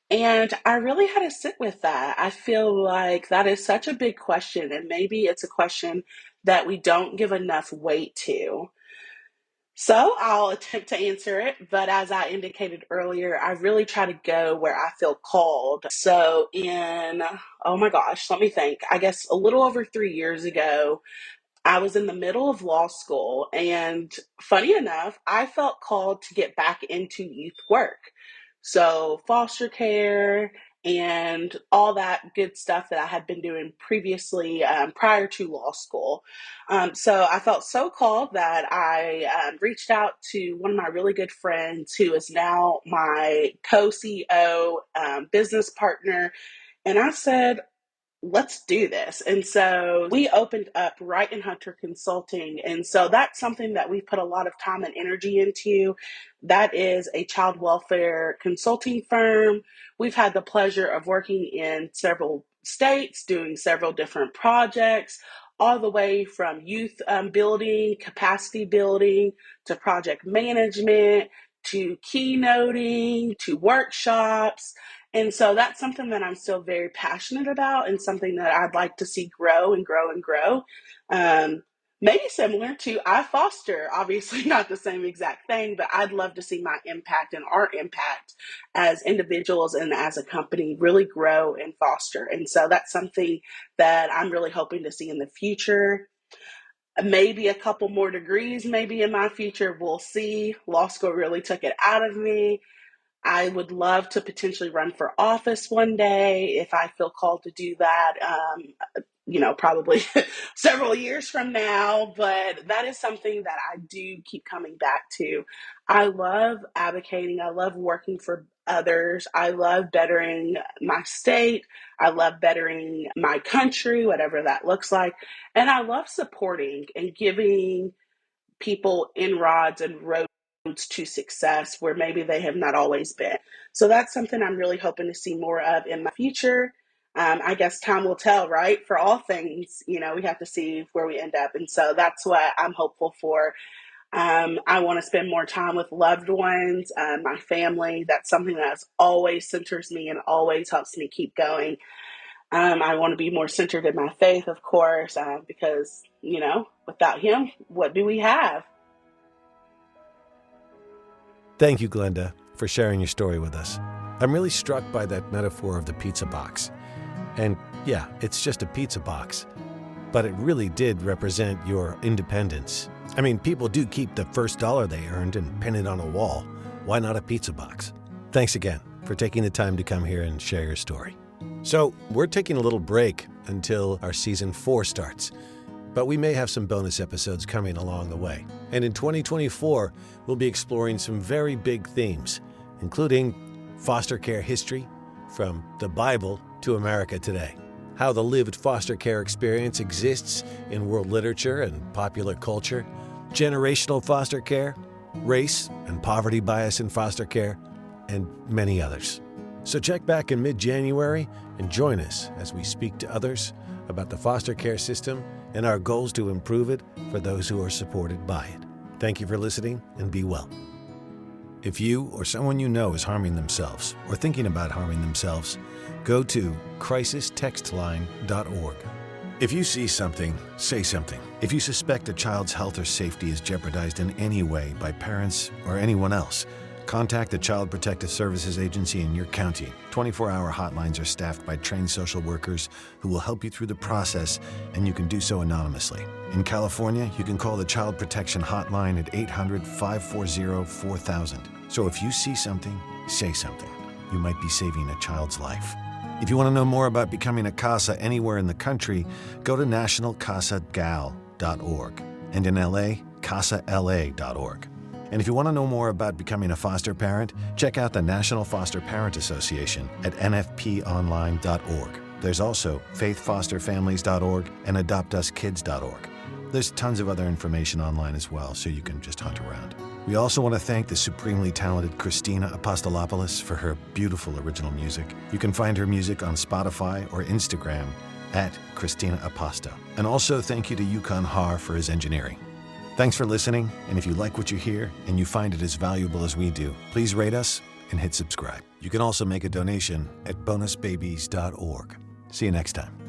And I really had to sit with that. I feel like that is such a big question, and maybe it's a question that we don't give enough weight to. So I'll attempt to answer it, but as I indicated earlier, I really try to go where I feel called. So oh my gosh, let me think. I guess a little over 3 years ago, I was in the middle of law school, and funny enough, I felt called to get back into youth work. So, foster care and all that good stuff that I had been doing previously prior to law school. So, I felt so called that I reached out to one of my really good friends who is now my co CEO, business partner, and I said, let's do this. And so we opened up Wright Hunter Consulting. And so that's something that we put a lot of time and energy into. That is a child welfare consulting firm. We've had the pleasure of working in several states, doing several different projects, all the way from youth building, capacity building, to project management, to keynoting, to workshops. And so that's something that I'm still very passionate about, and something that I'd like to see grow and grow and grow. Maybe similar to iFoster, obviously not the same exact thing, but I'd love to see my impact and our impact as individuals and as a company really grow and foster. And so that's something that I'm really hoping to see in the future. Maybe a couple more degrees, maybe in my future, we'll see. Law school really took it out of me. I would love to potentially run for office one day if I feel called to do that, probably several years from now. But that is something that I do keep coming back to. I love advocating. I love working for others. I love bettering my state. I love bettering my country, whatever that looks like. And I love supporting and giving people inroads and roads to success where maybe they have not always been. So that's something I'm really hoping to see more of in my future. I guess time will tell, right? For all things, we have to see where we end up. And so that's what I'm hopeful for. I want to spend more time with loved ones, my family. That's something that always centers me and always helps me keep going. I want to be more centered in my faith, of course, because, without him, what do we have? Thank you, Glenda, for sharing your story with us. I'm really struck by that metaphor of the pizza box. And yeah, it's just a pizza box, but it really did represent your independence. I mean, people do keep the first dollar they earned and pin it on a wall. Why not a pizza box? Thanks again for taking the time to come here and share your story. So we're taking a little break until our season 4 starts. But we may have some bonus episodes coming along the way. And in 2024, we'll be exploring some very big themes, including foster care history, from the Bible to America today, how the lived foster care experience exists in world literature and popular culture, generational foster care, race and poverty bias in foster care, and many others. So check back in mid-January and join us as we speak to others about the foster care system and our goals to improve it for those who are supported by it. Thank you for listening, and be well. If you or someone you know is harming themselves or thinking about harming themselves, go to crisistextline.org. If you see something, say something. If you suspect a child's health or safety is jeopardized in any way by parents or anyone else, contact the Child Protective Services Agency in your county. 24-hour hotlines are staffed by trained social workers who will help you through the process, and you can do so anonymously. In California, you can call the Child Protection Hotline at 800-540-4000. So if you see something, say something. You might be saving a child's life. If you want to know more about becoming a CASA anywhere in the country, go to nationalcasagal.org, and in LA, casala.org. And if you want to know more about becoming a foster parent, check out the National Foster Parent Association at nfponline.org. There's also faithfosterfamilies.org and adoptuskids.org. There's tons of other information online as well, so you can just hunt around. We also want to thank the supremely talented Christina Apostolopoulos for her beautiful original music. You can find her music on Spotify or Instagram at Christina Aposto. And also thank you to Yukon Har for his engineering. Thanks for listening, and if you like what you hear and you find it as valuable as we do, please rate us and hit subscribe. You can also make a donation at bonusbabies.org. See you next time.